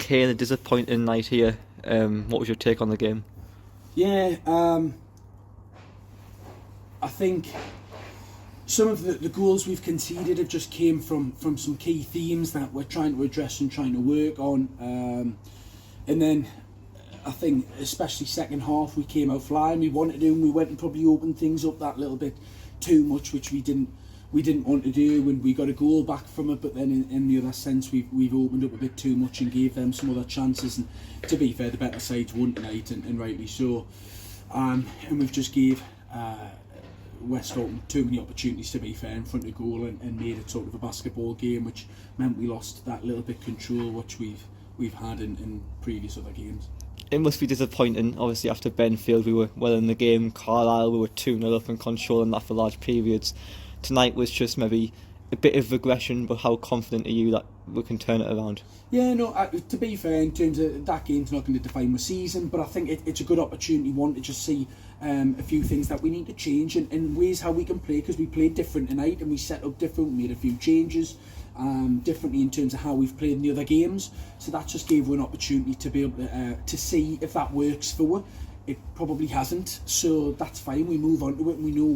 Kane, a disappointing night here. What was your take on the game? Yeah, I think some of the goals we've conceded have just came from some key themes that we're trying to address and trying to work on. And then I think, especially second half, we came out flying. We wanted to, and we went and probably opened things up that little bit too much, which we didn't want to do, when we got a goal back from it. But then in the other sense, we've opened up a bit too much and gave them some other chances. And to be fair, the better sides won tonight, and rightly so. And we've just gave West Auckland too many opportunities, to be fair, in front of goal, and made it sort of a basketball game, which meant we lost that little bit control which we've had in previous other games. It must be disappointing. Obviously, after Benfield, we were well in the game. Carlisle, we were 2-0 up and controlling that for large periods. Tonight was just maybe a bit of regression, but how confident are you that we can turn it around? Yeah, no, to be fair, in terms of that game's not going to define my season, but I think it's a good opportunity, one, to just see a few things that we need to change, and ways how we can play, because we played different tonight and we set up different, we made a few changes differently in terms of how we've played in the other games. So that just gave us an opportunity to be able to see if that works for us. It probably hasn't, so that's fine. We move on to it, and we know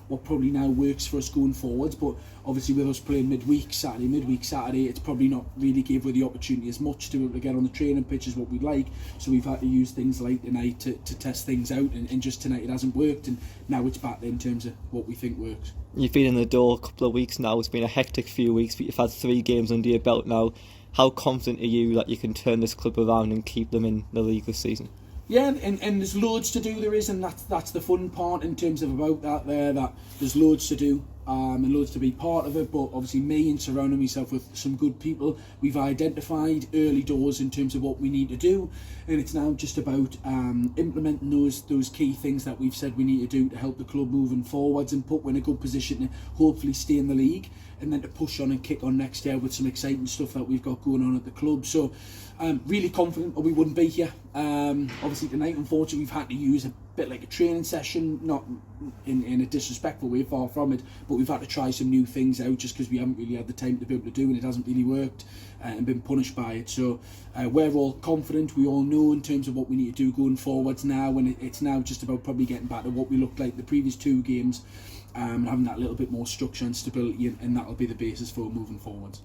what probably now works for us going forwards. But obviously, with us playing midweek Saturday, it's probably not really gave us the opportunity as much to be able to get on the training pitch as what we'd like. So we've had to use things like tonight to test things out, and just tonight it hasn't worked, and now it's back in terms of what we think works. You've been in the door a couple of weeks now. It's been a hectic few weeks, but you've had 3 games under your belt now. How confident are you that you can turn this club around and keep them in the league this season? Yeah, and there's loads to do, there is, and that's the fun part in terms of about that there's loads to do, and loads to be part of it. But obviously, me and surrounding myself with some good people, we've identified early doors in terms of what we need to do, and it's now just about implementing those key things that we've said we need to do to help the club moving forwards and put in a good position to hopefully stay in the league, and then to push on and kick on next year with some exciting stuff that we've got going on at the club. So really confident, or we wouldn't be here. Obviously tonight, unfortunately, we've had to use a bit like a training session, not in a disrespectful way, far from it, but we've had to try some new things out just because we haven't really had the time to be able to do, and it hasn't really worked, and been punished by it. So we're all confident, we all know in terms of what we need to do going forwards now, and it's now just about probably getting back to what we looked like the previous 2 games, and having that little bit more structure and stability, and that'll be the basis for moving forwards.